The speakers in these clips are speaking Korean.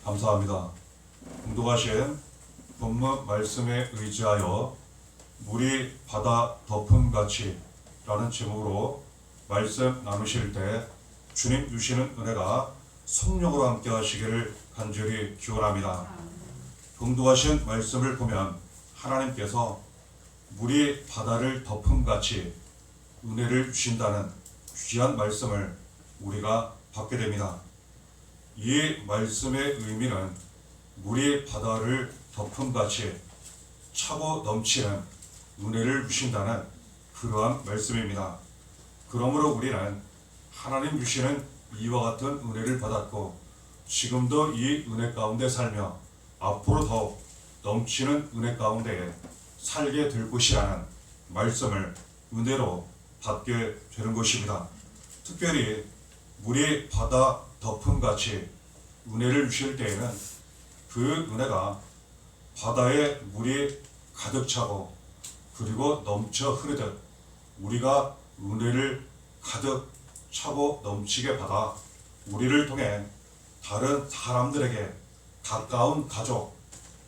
감사합니다. 공독하신 본문 말씀에 의지하여 물이 바다 덮음같이 라는 제목으로 말씀 나누실 때 주님 주시는 은혜가 성령으로 함께 하시기를 간절히 기원합니다. 공독하신 말씀을 보면 하나님께서 물이 바다를 덮음같이 은혜를 주신다는 귀한 말씀을 우리가 받게 됩니다. 이 말씀의 의미는 물이 바다를 덮음같이 차고 넘치는 은혜를 주신다는 그러한 말씀입니다. 그러므로 우리는 하나님 주시는 이와 같은 은혜를 받았고 지금도 이 은혜 가운데 살며 앞으로 더욱 넘치는 은혜 가운데 살게 될 것이라는 말씀을 은혜로 받게 되는 것입니다. 특별히 물이 바다 덮음같이 은혜를 주실 때에는 그 은혜가 바다에 물이 가득 차고 그리고 넘쳐 흐르듯 우리가 은혜를 가득 차고 넘치게 받아 우리를 통해 다른 사람들에게 가까운 가족,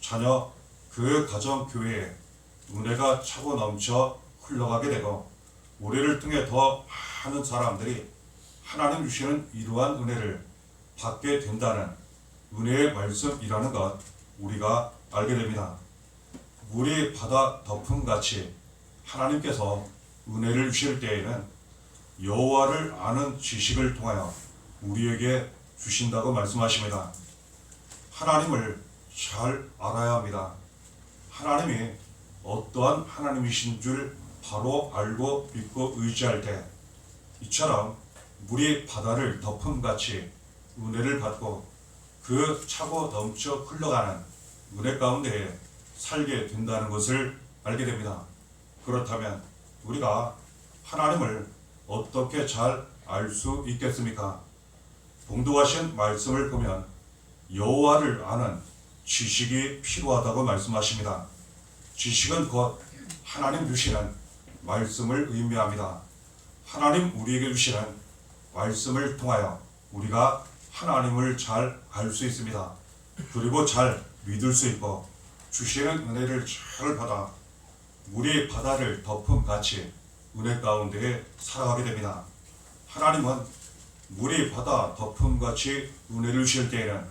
자녀, 그 가정 교회에 은혜가 차고 넘쳐 흘러가게 되고 우리를 통해 더 많은 사람들이 하나님 주시는 이러한 은혜를 받게 된다는 은혜의 말씀이라는 것 우리가 알게 됩니다. 물이 바다 덮음같이 하나님께서 은혜를 주실 때에는 여호와를 아는 지식을 통하여 우리에게 주신다고 말씀하십니다. 하나님을 잘 알아야 합니다. 하나님이 어떠한 하나님이신 줄 바로 알고 믿고 의지할 때 이처럼 물이 바다를 덮음같이 은혜를 받고 그 차고 넘쳐 흘러가는 은혜 가운데 살게 된다는 것을 알게 됩니다. 그렇다면 우리가 하나님을 어떻게 잘 알 수 있겠습니까? 봉독하신 말씀을 보면 여호와를 아는 지식이 필요하다고 말씀하십니다. 지식은 곧 하나님 주시는 말씀을 의미합니다. 하나님 우리에게 주시는 말씀을 통하여 우리가 하나님을 잘 알 수 있습니다. 그리고 잘 믿을 수 있고 주시는 은혜를 잘 받아 물이 바다를 덮음같이 은혜 가운데 살아가게 됩니다. 하나님은 물이 바다 덮음같이 은혜를 주실 때에는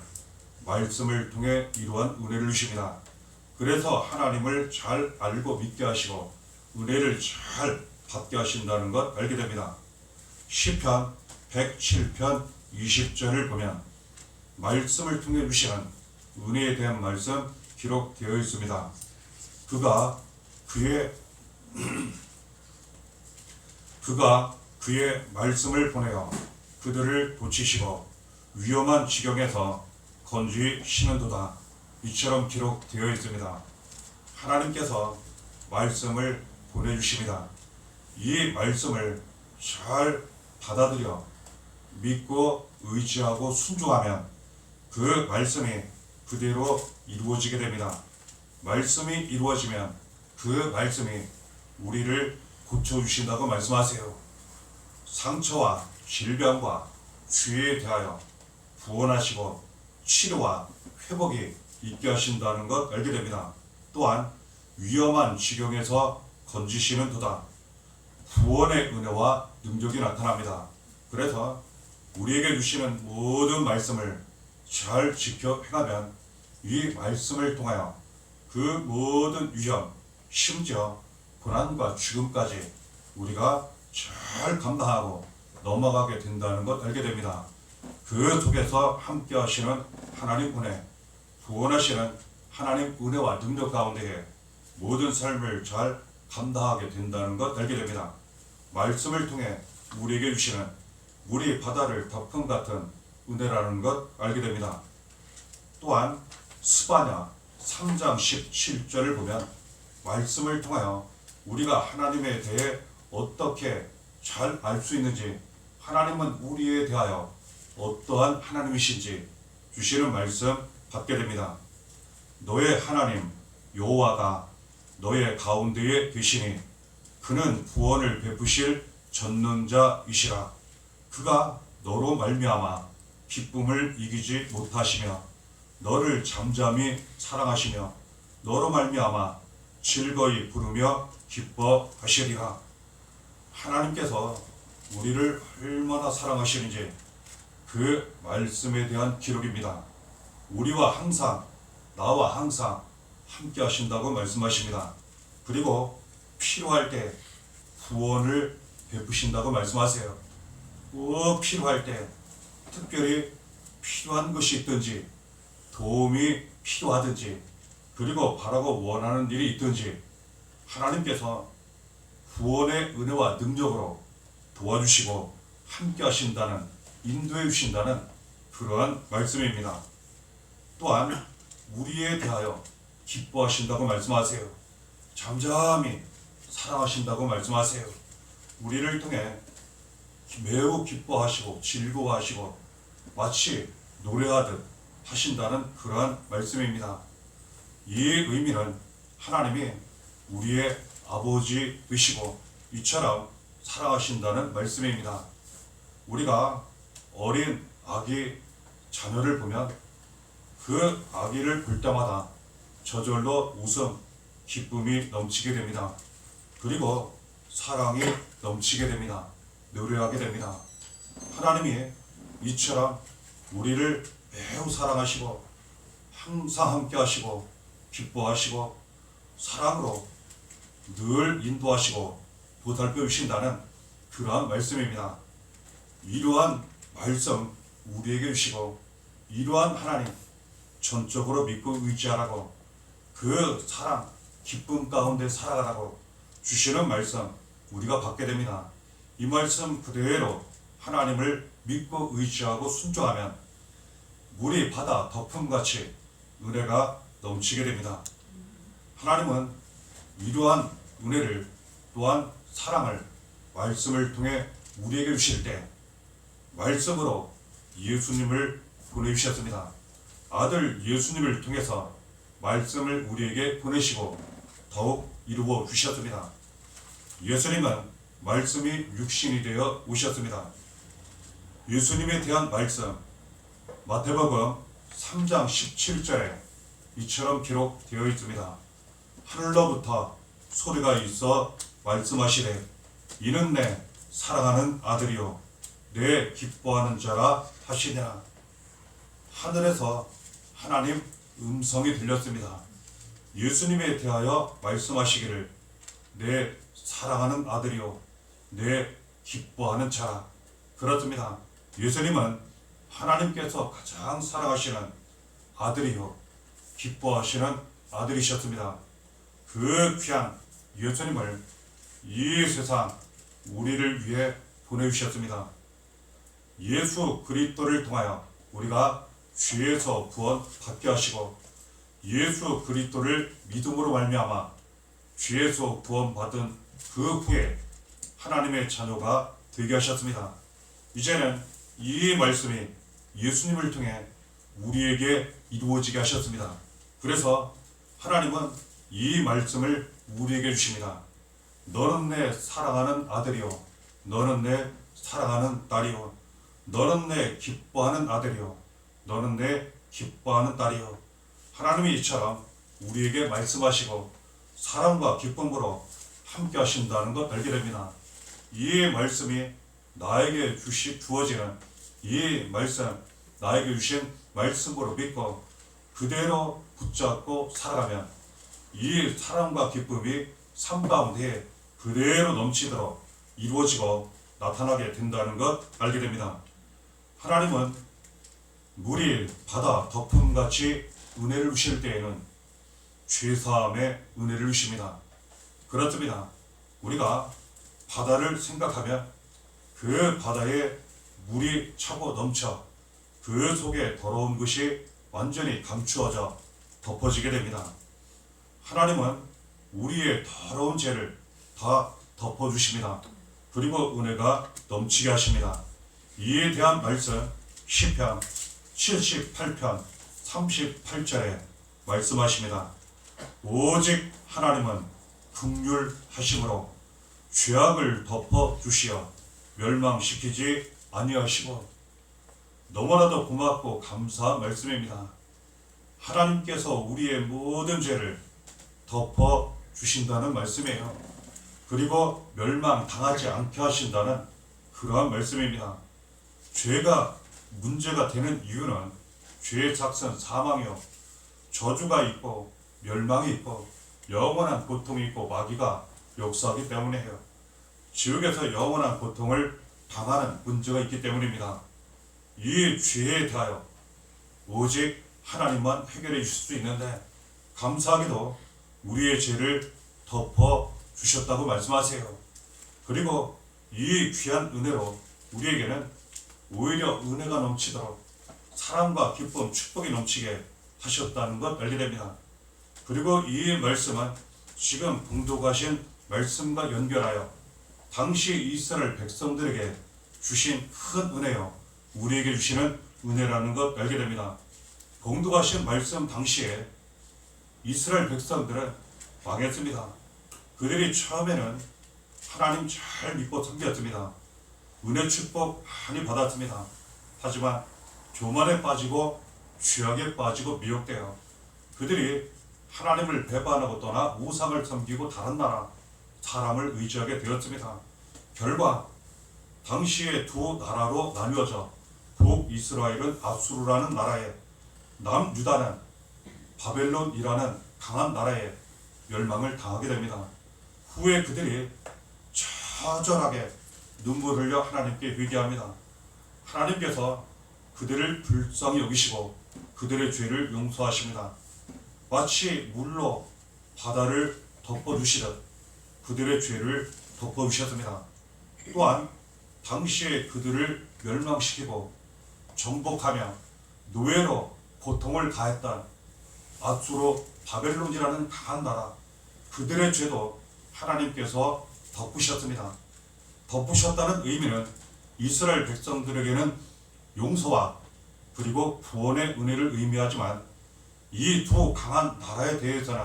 말씀을 통해 이러한 은혜를 주십니다. 그래서 하나님을 잘 알고 믿게 하시고 은혜를 잘 받게 하신다는 것 알게 됩니다. 시편 107편 20절을 보면 말씀을 통해 주시는 은혜에 대한 말씀 기록되어 있습니다. 그가 그의 말씀을 보내어 그들을 고치시고 위험한 지경에서 건지시는도다. 이처럼 기록되어 있습니다. 하나님께서 말씀을 보내주십니다. 이 말씀을 잘 받아들여 믿고 의지하고 순종하면 그 말씀이 그대로 이루어지게 됩니다. 말씀이 이루어지면 그 말씀이 우리를 고쳐주신다고 말씀하세요. 상처와 질병과 죄에 대하여 구원하시고 치료와 회복이 있게 하신다는 것 알게 됩니다. 또한 위험한 지경에서 건지시는 도다. 구원의 은혜와 능력이 나타납니다. 그래서 우리에게 주시는 모든 말씀을 잘 지켜 행하면 이 말씀을 통하여 그 모든 위험, 심지어 고난과 죽음까지 우리가 잘 감당하고 넘어가게 된다는 것 알게 됩니다. 그 속에서 함께 하시는 하나님 은혜, 구원하시는 하나님 은혜와 능력 가운데에 모든 삶을 잘 감당하게 된다는 것 알게 됩니다. 말씀을 통해 우리에게 주시는 물이 바다를 덮음 같은 은혜라는 것 알게 됩니다. 또한 스바냐 3장 17절을 보면 말씀을 통하여 우리가 하나님에 대해 어떻게 잘 알 수 있는지, 하나님은 우리에 대하여 어떠한 하나님이신지 주시는 말씀 받게 됩니다. 너의 하나님 여호와가 너의 가운데에 계시니 그는 구원을 베푸실 전능자이시라. 그가 너로 말미암아 기쁨을 이기지 못하시며 너를 잠잠히 사랑하시며 너로 말미암아 즐거이 부르며 기뻐하시리라. 하나님께서 우리를 얼마나 사랑하시는지 그 말씀에 대한 기록입니다. 우리와 항상, 나와 항상 함께 하신다고 말씀하십니다. 그리고 필요할 때 구원을 베푸신다고 말씀하세요. 꼭 필요할 때, 특별히 필요한 것이 있든지 도움이 필요하든지 그리고 바라고 원하는 일이 있든지 하나님께서 구원의 은혜와 능력으로 도와주시고 함께 하신다는, 인도해 주신다는 그러한 말씀입니다. 또한 우리에 대하여 기뻐하신다고 말씀하세요. 잠잠히 사랑하신다고 말씀하세요. 우리를 통해 매우 기뻐하시고 즐거워하시고 마치 노래하듯 하신다는 그러한 말씀입니다. 이 의미는 하나님이 우리의 아버지이시고 이처럼 사랑하신다는 말씀입니다. 우리가 어린 아기 자녀를 보면 그 아기를 볼 때마다 저절로 웃음, 기쁨이 넘치게 됩니다. 그리고 사랑이 넘치게 됩니다. 노래하게 됩니다. 하나님이 이처럼 우리를 매우 사랑하시고 항상 함께 하시고 기뻐하시고 사랑으로 늘 인도하시고 보살펴 주신다는 그러한 말씀입니다. 이러한 말씀 우리에게 주시고 이러한 하나님 전적으로 믿고 의지하라고, 그 사랑 기쁨 가운데 살아가라고 주시는 말씀 우리가 받게 됩니다. 이 말씀 그대로 하나님을 믿고 의지하고 순종하면 물이 바다 덮음같이 은혜가 넘치게 됩니다. 하나님은 이러한 은혜를 또한 사랑을 말씀을 통해 우리에게 주실 때 말씀으로 예수님을 보내주셨습니다. 아들 예수님을 통해서 말씀을 우리에게 보내시고 더욱 이루어 주셨습니다. 예수님은 말씀이 육신이 되어 오셨습니다. 예수님에 대한 말씀 마태복음 3장 17절에 이처럼 기록되어 있습니다. 하늘로부터 소리가 있어 말씀하시되 이는 내 사랑하는 아들이요 내 기뻐하는 자라 하시니라. 하늘에서 하나님 음성이 들렸습니다. 예수님에 대하여 말씀하시기를 내 사랑하는 아들이요 내 기뻐하는 자라. 그렇습니다. 예수님은 하나님께서 가장 사랑하시는 아들이요 기뻐하시는 아들이셨습니다. 그 귀한 예수님을 이 세상 우리를 위해 보내주셨습니다. 예수 그리스도를 통하여 우리가 죄에서 구원 받게 하시고 예수 그리스도를 믿음으로 말미암아 죄에서 구원받은 그 후에 하나님의 자녀가 되게 하셨습니다. 이제는 이 말씀이 예수님을 통해 우리에게 이루어지게 하셨습니다. 그래서 하나님은 이 말씀을 우리에게 주십니다. 너는 내 사랑하는 아들이요 너는 내 사랑하는 딸이요 너는 내 기뻐하는 아들이요 너는 내 기뻐하는 딸이요. 하나님이 이처럼 우리에게 말씀하시고 사랑과 기쁨으로 함께 하신다는 것 알게 됩니다. 이 말씀이 나에게 주어지는 이 말씀, 나에게 주신 말씀으로 믿고 그대로 붙잡고 살아가면 이 사랑과 기쁨이 삶 가운데 그대로 넘치도록 이루어지고 나타나게 된다는 것 알게 됩니다. 하나님은 물이 바다 덮음같이 은혜를 주실 때에는 죄사함의 은혜를 주십니다. 그렇습니다. 우리가 바다를 생각하면 그 바다에 물이 차고 넘쳐 그 속에 더러운 것이 완전히 감추어져 덮어지게 됩니다. 하나님은 우리의 더러운 죄를 다 덮어주십니다. 그리고 은혜가 넘치게 하십니다. 이에 대한 말씀 시편 78편 38절에 말씀하십니다. 오직 하나님은 긍휼하심으로 죄악을 덮어주시어 멸망시키지 아니하시고, 너무나도 고맙고 감사한 말씀입니다. 하나님께서 우리의 모든 죄를 덮어 주신다는 말씀이에요. 그리고 멸망당하지 않게 하신다는 그러한 말씀입니다. 죄가 문제가 되는 이유는 죄의 작성 사망이요, 저주가 있고 멸망이 있고 영원한 고통이 있고 마귀가 역사하기 때문에 해요. 지옥에서 영원한 고통을 당하는 문제가 있기 때문입니다. 이 죄에 대하여 오직 하나님만 해결해 주실 수 있는데, 감사하게도 우리의 죄를 덮어 주셨다고 말씀하세요. 그리고 이 귀한 은혜로 우리에게는 오히려 은혜가 넘치도록 사랑과 기쁨, 축복이 넘치게 하셨다는 것 알게 됩니다. 그리고 이 말씀은 지금 봉독하신 말씀과 연결하여 당시 이스라엘 백성들에게 주신 큰 은혜요, 우리에게 주시는 은혜라는 것 알게 됩니다. 봉독하신 말씀 당시에 이스라엘 백성들은 망했습니다. 그들이 처음에는 하나님 잘 믿고 섬겼습니다. 은혜 축복 많이 받았습니다. 하지만 교만에 빠지고 죄악에 빠지고 미혹되어 그들이 하나님을 배반하고 떠나 우상을 섬기고 다른 나라 사람을 의지하게 되었습니다. 결과 당시에 두 나라로 나뉘어져 북이스라엘은 아수르라는 나라에, 남유다는 바벨론이라는 강한 나라에 멸망을 당하게 됩니다. 후에 그들이 처절하게 눈물 흘려 하나님께 회개합니다. 하나님께서 그들을 불쌍히 여기시고 그들의 죄를 용서하십니다. 마치 물로 바다를 덮어주시듯 그들의 죄를 덮어주셨습니다. 또한 당시에 그들을 멸망시키고 정복하며 노예로 고통을 가했던 아수르 바벨론이라는 강한 나라, 그들의 죄도 하나님께서 덮으셨습니다. 덮으셨다는 의미는 이스라엘 백성들에게는 용서와 그리고 구원의 은혜를 의미하지만, 이 두 강한 나라에 대해서는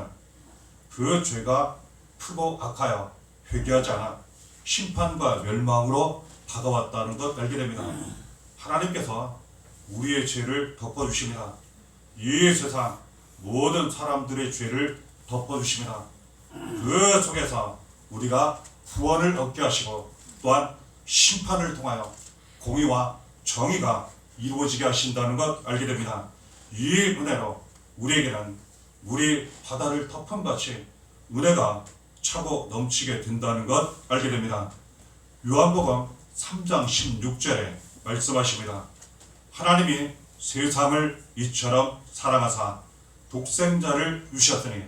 그 죄가 크고 악하여 회개하지 않아 심판과 멸망으로 다가왔다는 것 알게 됩니다. 하나님께서 우리의 죄를 덮어주십니다. 이 세상 모든 사람들의 죄를 덮어주십니다. 그 속에서 우리가 구원을 얻게 하시고 또한 심판을 통하여 공의와 정의가 이루어지게 하신다는 것 알게 됩니다. 이 은혜로 우리에게는 우리 바다를 덮음같이 은혜가 차고 넘치게 된다는 것 알게 됩니다. 요한복음 3장 16절에 말씀하십니다. 하나님이 세상을 이처럼 사랑하사 독생자를 주셨으니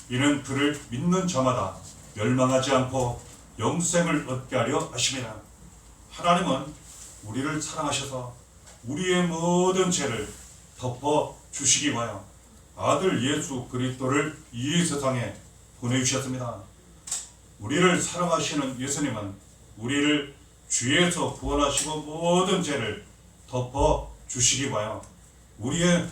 이는 그를 믿는 자마다 멸망하지 않고 영생을 얻게 하려 하심이라. 하나님은 우리를 사랑하셔서 우리의 모든 죄를 덮어 주시기 위하여 아들 예수 그리스도를 이 세상에 보내주셨습니다. 우리를 사랑하시는 예수님은 우리를 죄에서 구원하시고 모든 죄를 덮어 주시기 위하여 우리의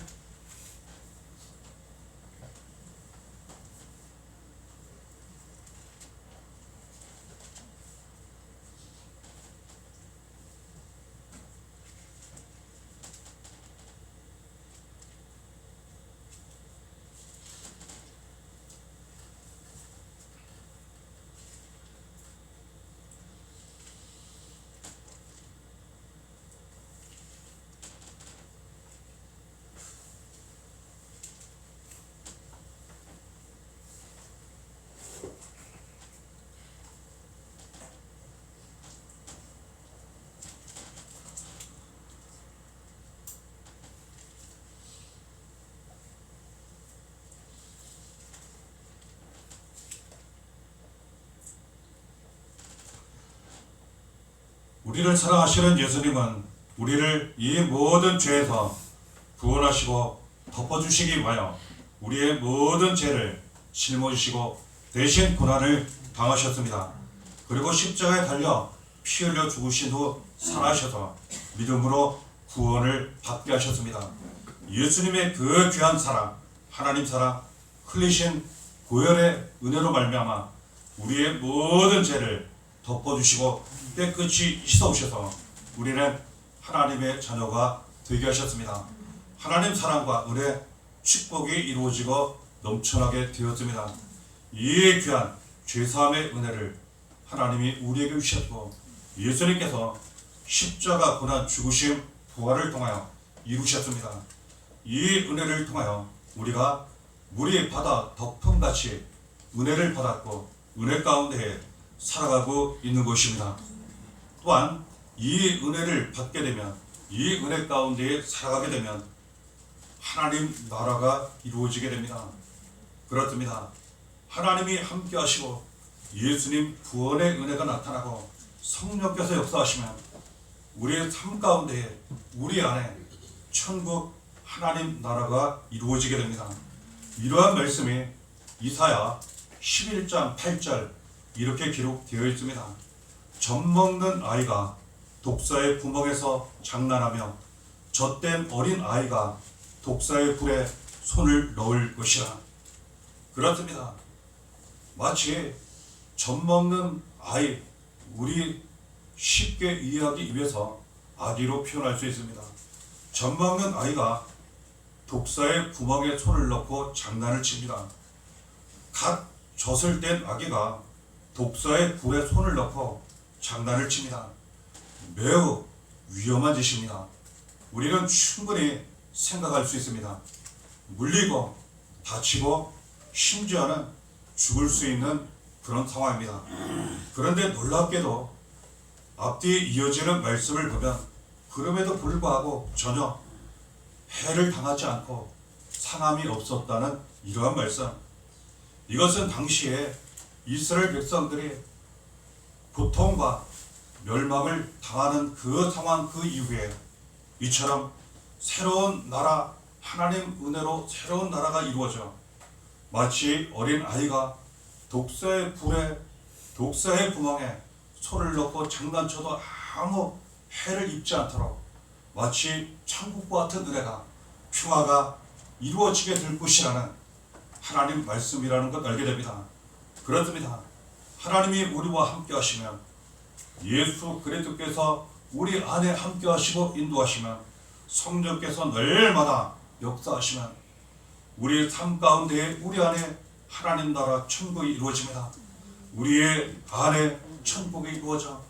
우리를 사랑하시는 예수님은 우리를 이 모든 죄에서 구원하시고 덮어주시기 위하여 우리의 모든 죄를 짊어지시고 대신 고난을 당하셨습니다. 그리고 십자가에 달려 피 흘려 죽으신 후 살아셔서 믿음으로 구원을 받게 하셨습니다. 예수님의 그 귀한 사랑, 하나님 사랑, 흘리신 고혈의 은혜로 말미암아 우리의 모든 죄를 덮어주시고 깨끗이 씻어오셔서 우리는 하나님의 자녀가 되게 하셨습니다. 하나님 사랑과 은혜 축복이 이루어지고 넘쳐나게 되었습니다. 이 귀한 죄사함의 은혜를 하나님이 우리에게 주셨고 예수님께서 십자가 고난 죽으심 부활을 통하여 이루셨습니다. 이 은혜를 통하여 우리가 물이 바다 덮음같이 은혜를 받았고 은혜 가운데 살아가고 있는 것입니다. 또한 이 은혜를 받게 되면 이 은혜 가운데 살아가게 되면 하나님 나라가 이루어지게 됩니다. 그렇습니다. 하나님이 함께 하시고 예수님 구원의 은혜가 나타나고 성령께서 역사하시면 우리의 삶 가운데 우리 안에 천국 하나님 나라가 이루어지게 됩니다. 이러한 말씀이 이사야 11장 8절 이렇게 기록되어 있습니다. 젖먹는 아이가 독사의 구멍에서 장난하며 젖된 어린 아이가 독사의 불에 손을 넣을 것이라. 그렇습니다. 마치 젖먹는 아이, 우리 쉽게 이해하기 위해서 아기로 표현할 수 있습니다. 젖먹는 아이가 독사의 구멍에 손을 넣고 장난을 칩니다. 갓 젖을 뗀 아기가 독사의 불에 손을 넣고 장난을 칩니다. 매우 위험한 짓입니다. 우리는 충분히 생각할 수 있습니다. 물리고 다치고 심지어는 죽을 수 있는 그런 상황입니다. 그런데 놀랍게도 앞뒤에 이어지는 말씀을 보면 그럼에도 불구하고 전혀 해를 당하지 않고 상함이 없었다는 이러한 말씀. 이것은 당시에 이스라엘 백성들이 고통과 멸망을 당하는 그 상황 그 이후에 이처럼 새로운 나라, 하나님 은혜로 새로운 나라가 이루어져 마치 어린 아이가 독사의 불에 독사의 구멍에 손을 넣고 장난쳐도 아무 해를 입지 않도록 마치 천국과 같은 은혜가 평화가 이루어지게 될 것이라는 하나님 말씀이라는 것 알게 됩니다. 그렇습니다. 하나님이 우리와 함께 하시면 예수 그리스도께서 우리 안에 함께 하시고 인도하시면 성령께서 날마다 역사하시면 우리의 삶 가운데 우리 안에 하나님 나라 천국이 이루어집니다. 우리의 안에 천국이 이루어져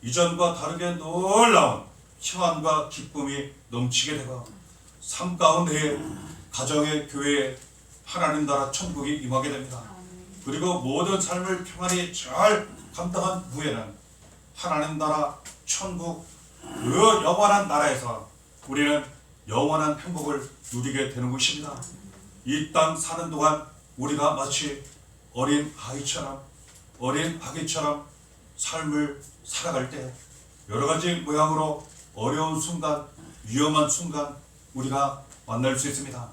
이전과 다르게 놀라운 평안과 기쁨이 넘치게 되고 삶 가운데 가정의 교회에 하나님 나라 천국이 임하게 됩니다. 그리고 모든 삶을 평안히 잘 감당한 후에는 하나님 나라 천국 그 영원한 나라에서 우리는 영원한 행복을 누리게 되는 것입니다. 이 땅 사는 동안 우리가 마치 어린 아이처럼 어린 아기처럼 삶을 살아갈 때 여러 가지 모양으로 어려운 순간, 위험한 순간 우리가 만날 수 있습니다.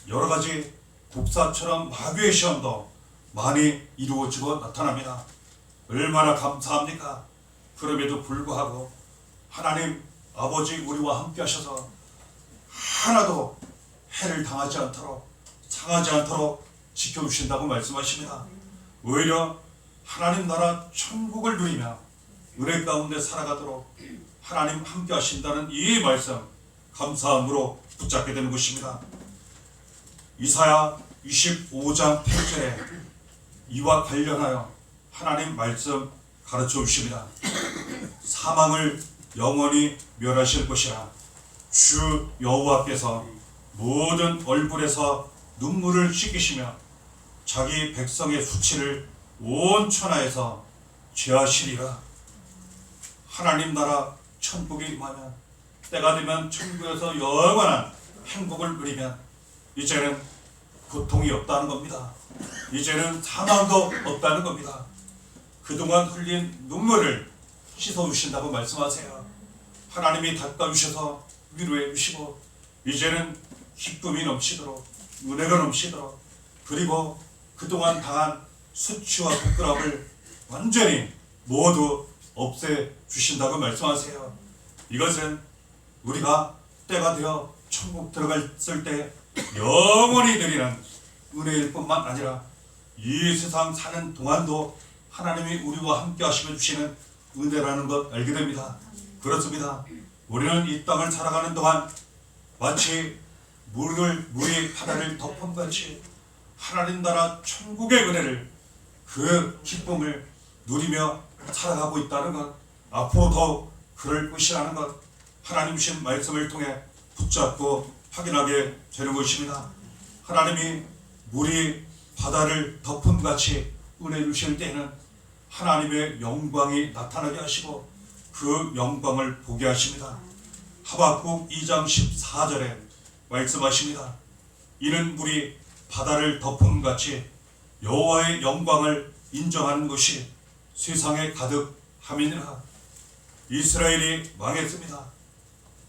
여러 가지 독사처럼 마귀의 시험도 많이 이루어지고 나타납니다. 얼마나 감사합니까? 그럼에도 불구하고 하나님 아버지 우리와 함께 하셔서 하나도 해를 당하지 않도록 상하지 않도록 지켜주신다고 말씀하십니다. 오히려 하나님 나라 천국을 누리며 은혜 가운데 살아가도록 하나님 함께 하신다는 이 말씀 감사함으로 붙잡게 되는 것입니다. 이사야 25장 8절에 이와 관련하여 하나님 말씀 가르쳐 주십니다. 사망을 영원히 멸하실 것이라. 주 여호와께서 모든 얼굴에서 눈물을 씻기시며 자기 백성의 수치를 온 천하에서 죄하시리라. 하나님 나라 천국이 임하면 때가 되면 천국에서 영원한 행복을 누리면 이제는 고통이 없다는 겁니다. 이제는 사망도 없다는 겁니다. 그동안 흘린 눈물을 씻어주신다고 말씀하세요. 하나님이 닦아주셔서 위로해 주시고 이제는 기쁨이 넘치도록 은혜가 넘치도록 그리고 그동안 당한 수치와 부끄러움을 완전히 모두 없애주신다고 말씀하세요. 이것은 우리가 때가 되어 천국 들어갔을 때 영원히 누리는 은혜일 뿐만 아니라 이 세상 사는 동안도 하나님이 우리와 함께 하시며 주시는 은혜라는 것 알게 됩니다. 그렇습니다. 우리는 이 땅을 살아가는 동안 마치 물이 바다를 덮음같이 하나님 나라 천국의 은혜를, 그 기쁨을 누리며 살아가고 있다는 것, 앞으로 더 그럴 것이라는 것, 하나님 주신 말씀을 통해 붙잡고 확인하게 되는 것입니다. 하나님이 물이 바다를 덮음같이 은혜 주실 때에는 하나님의 영광이 나타나게 하시고 그 영광을 보게 하십니다. 하박국 2장 14절에 말씀하십니다. 이는 물이 바다를 덮음같이 여호와의 영광을 인정하는 것이 세상에 가득함이니라. 이스라엘이 망했습니다.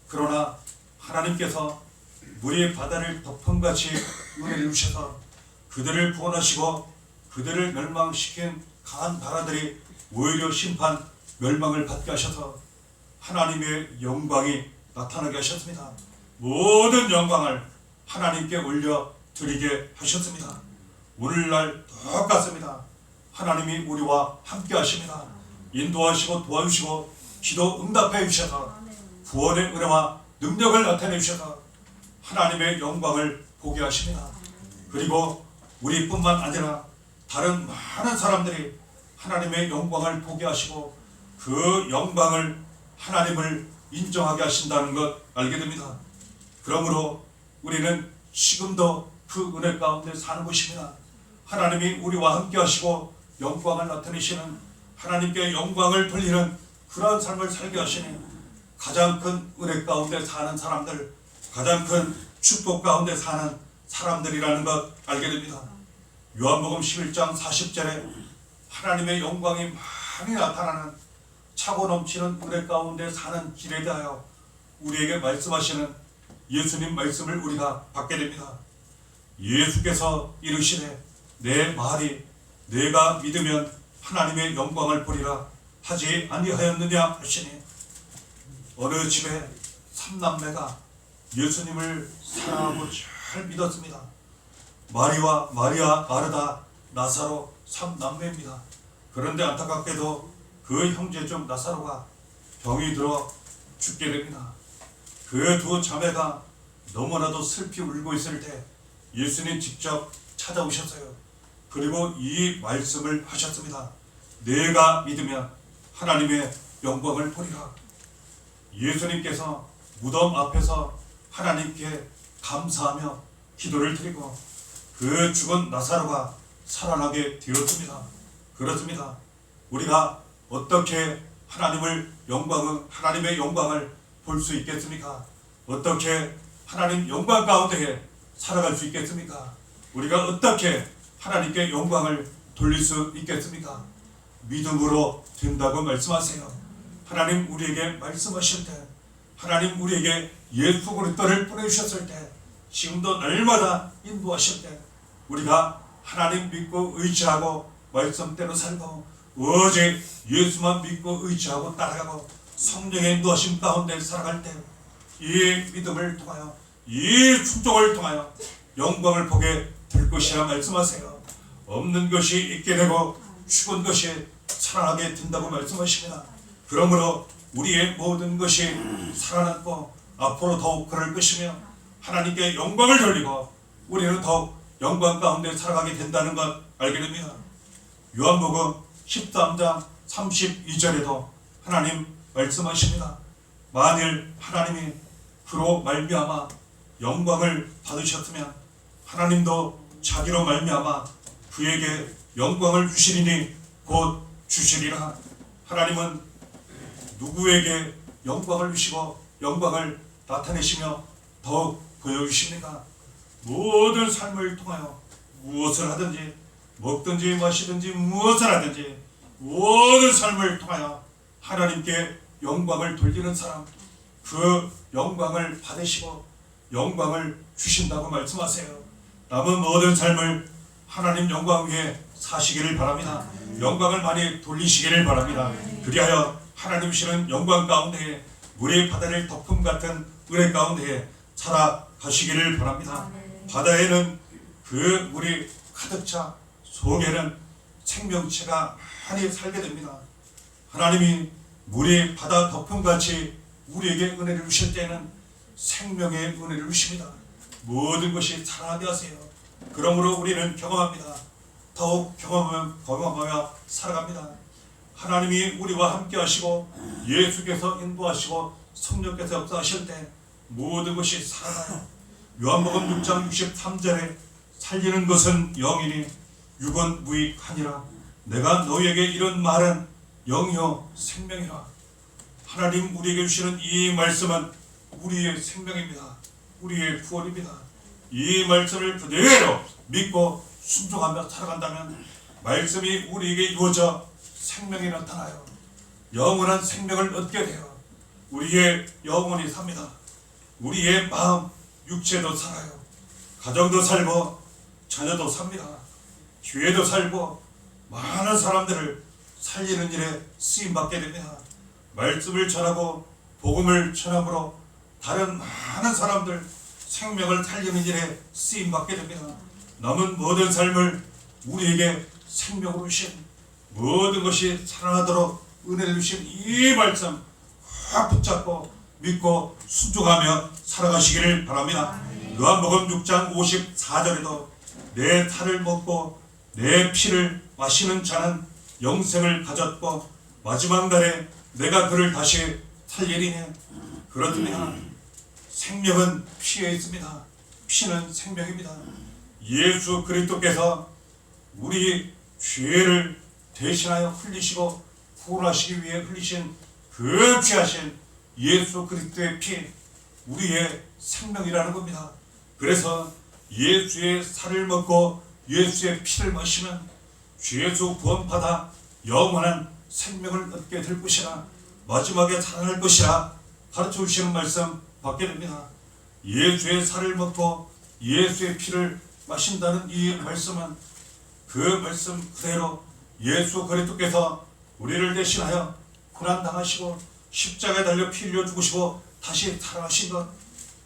그러나 하나님께서 물이 바다를 덮음같이 은혜를 주셔서 그들을 구원하시고 그들을 멸망시킨 강한 나라들이 오히려 심판 멸망을 받게 하셔서 하나님의 영광이 나타나게 하셨습니다. 모든 영광을 하나님께 올려 드리게 하셨습니다. 오늘날 똑같습니다. 하나님이 우리와 함께 하십니다. 인도하시고 도와주시고 기도 응답해 주셔서 구원의 은혜와 능력을 나타내 주셔서 하나님의 영광을 보게 하십니다. 그리고 우리뿐만 아니라 다른 많은 사람들이 하나님의 영광을 보게 하시고 그 영광을 하나님을 인정하게 하신다는 것 알게 됩니다. 그러므로 우리는 지금도 그 은혜 가운데 사는 것입니다. 하나님이 우리와 함께 하시고 영광을 나타내시는, 하나님께 영광을 돌리는 그러한 삶을 살게 하시니 가장 큰 은혜 가운데 사는 사람들, 가장 큰 축복 가운데 사는 사람들이라는 것 알게 됩니다. 요한복음 11장 40절에 하나님의 영광이 많이 나타나는 차고 넘치는 은혜 가운데 사는 길에 대하여 우리에게 말씀하시는 예수님 말씀을 우리가 받게 됩니다. 예수께서 이르시되 내 말이 내가 믿으면 하나님의 영광을 보리라 하지 아니하였느냐 하시니, 어느 집에 삼남매가 예수님을 사랑하고 잘 믿었습니다. 마리와 마리아, 마르다, 나사로 삼남매입니다. 그런데 안타깝게도 그 형제 중 나사로가 병이 들어 죽게 됩니다. 그 두 자매가 너무나도 슬피 울고 있을 때 예수님 직접 찾아오셨어요. 그리고 이 말씀을 하셨습니다. 내가 믿으면 하나님의 영광을 보리라. 예수님께서 무덤 앞에서 하나님께 감사하며 기도를 드리고 그 죽은 나사로가 살아나게 되었습니다. 그렇습니다. 우리가 어떻게 하나님의 영광을 볼 수 있겠습니까? 어떻게 하나님 영광 가운데 살아갈 수 있겠습니까? 우리가 어떻게 하나님께 영광을 돌릴 수 있겠습니까? 믿음으로 된다고 말씀하세요. 하나님 우리에게 말씀하실 때, 하나님 우리에게 예수 그리스도를 보내주셨을 때, 지금도 날마다 인도하실 때 우리가 하나님 믿고 의지하고 말씀대로 살고 오직 예수만 믿고 의지하고 따라가고 성령의 인도하심 가운데 살아갈 때 이 믿음을 통하여, 이 순종을 통하여 영광을 보게 될 것이라 말씀하세요. 없는 것이 있게 되고 죽은 것이 살아나게 된다고 말씀하십니다. 그러므로 우리의 모든 것이 살아났고 앞으로 더욱 그럴 것이며 하나님께 영광을 돌리고 우리는 더욱 영광 가운데 살아가게 된다는 것 알게 됩니다. 요한복음 13장 32절에도 하나님 말씀하십니다. 만일 하나님이 그로 말미암아 영광을 받으셨으면 하나님도 자기로 말미암아 그에게 영광을 주시리니 곧 주시리라. 하나님은 누구에게 영광을 주시고 영광을 나타내시며 더욱 보여주십니까? 모든 삶을 통하여 무엇을 하든지 먹든지 마시든지 무엇을 하든지 모든 삶을 통하여 하나님께 영광을 돌리는 사람, 그 영광을 받으시고 영광을 주신다고 말씀하세요. 남은 모든 삶을 하나님 영광 위에 사시기를 바랍니다. 영광을 많이 돌리시기를 바랍니다. 그리하여 하나님 주시는 영광 가운데 물의 바다를 덮음 같은 은혜 가운데 살아가시기를 바랍니다. 바다에는 그 물이 가득 차 속에는 생명체가 많이 살게 됩니다. 하나님이 물이 바다 덮음같이 우리에게 은혜를 주실 때는 생명의 은혜를 주십니다. 모든 것이 살아나게 하세요. 그러므로 우리는 경험합니다. 더욱 경험하며 살아갑니다. 하나님이 우리와 함께 하시고 예수께서 인도하시고 성령께서 역사하실 때 모든 것이 살아나요. 요한복음 6장 63절에 살리는 것은 영이니 육은 무익하니라. 내가 너희에게 이런 말은 영이요 생명이라. 하나님 우리에게 주시는 이 말씀은 우리의 생명입니다. 우리의 구원입니다. 이 말씀을 그대로 믿고 순종하며 살아간다면 말씀이 우리에게 이루어져 생명이 나타나요. 영원한 생명을 얻게 돼요. 우리의 영혼이 삽니다. 우리의 마음, 육체도 살아요. 가정도 살고 자녀도 삽니다. 교회도 살고 많은 사람들을 살리는 일에 쓰임받게 됩니다. 말씀을 전하고 복음을 전함으로 다른 많은 사람들 생명을 살리는 일에 쓰임받게 됩니다. 남은 모든 삶을 우리에게 생명으로 주신 모든 것이 살아나도록 은혜를 주신 이 말씀 확 붙잡고 믿고 순종하며 살아가시기를 바랍니다. 요한복음 6장 54절에도 내 살을 먹고 내 피를 마시는 자는 영생을 가졌고 마지막 날에 내가 그를 다시 살리리니. 그렇습니다. 생명은 피에 있습니다. 피는 생명입니다. 예수 그리스도께서 우리 죄를 대신하여 흘리시고 구원하시기 위해 흘리신 그 귀하신 예수 그리스도의 피, 우리의 생명이라는 겁니다. 그래서 예수의 살을 먹고 예수의 피를 마시면 죄에서 구원받아 영원한 생명을 얻게 될 것이라, 마지막에 살아날 것이라 가르쳐 주시는 말씀 받게 됩니다. 예수의 살을 먹고 예수의 피를 마신다는 이 말씀은 그 말씀 그대로 예수 그리스도께서 우리를 대신하여 고난당하시고 십자가에 달려 피 흘려 죽으시고 다시 살아나신 것,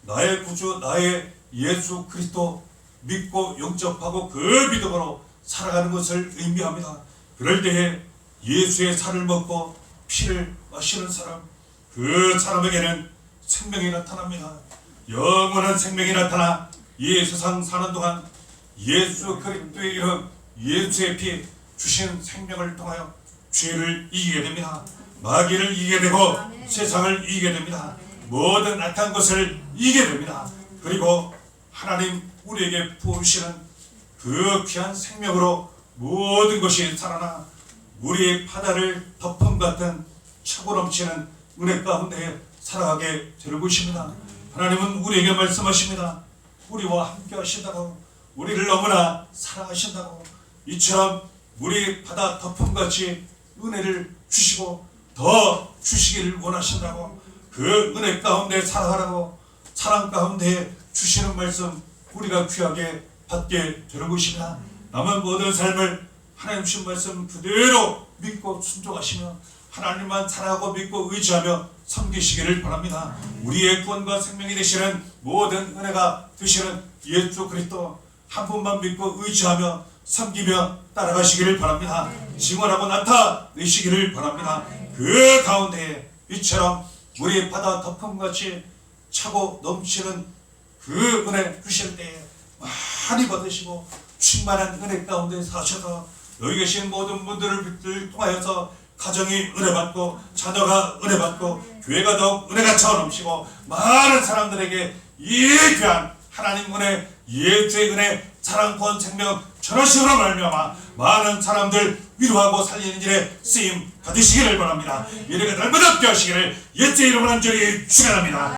나의 구주 나의 예수 그리스도 믿고 영접하고 그 믿음으로 살아가는 것을 의미합니다. 그럴 때에 예수의 살을 먹고 피를 마시는 사람, 그 사람에게는 생명이 나타납니다. 영원한 생명이 나타나 이 세상 사는 동안 예수 그리스도의 이름, 예수의 피 주신 생명을 통하여 죄를 이기게 됩니다. 마귀를 이기게 되고 세상을 이기게 됩니다. 모든 악한 것을 이기게 됩니다. 그리고 하나님 우리에게 부어주시는 그 귀한 생명으로 모든 것이 살아나 우리의 바다를 덮음 같은 차고 넘치는 은혜 가운데 살아가게 될 것입니다. 하나님은 우리에게 말씀하십니다. 우리와 함께 하신다고, 우리를 너무나 사랑하신다고, 이처럼 우리 바다 덮음같이 은혜를 주시고 더 주시기를 원하신다고, 그 은혜 가운데 살아가라고 사랑 가운데 주시는 말씀 우리가 귀하게 받게 되는 것입니다. 남은 모든 삶을 하나님 주신 말씀 그대로 믿고 순종하시며 하나님만 사랑하고 믿고 의지하며 섬기시기를 바랍니다. 우리의 구원과 생명이 되시는 모든 은혜가 되시는 예수 그리스도 한 분만 믿고 의지하며 섬기며 따라가시기를 바랍니다. 증언하고 나타내시기를 바랍니다. 그 가운데 이처럼 우리 바다 덮음같이 차고 넘치는 그 은혜 주실 때에 많이 받으시고 충만한 은혜 가운데 사셔서 여기 계신 모든 분들을 통하여서 가정이 은혜받고 자녀가 은혜받고 교회가 더욱 은혜가 차고 넘치고 많은 사람들에게 이 귀한 하나님 은혜, 예수의 은혜, 사랑, 구원, 생명 전하심으로 말미암아 많은 사람들 위로하고 살리는 일에 쓰임 받으시기를 바랍니다. 이렇게 날마다 함께 하시기를 예수의 이름으로 간절히 축원합니다.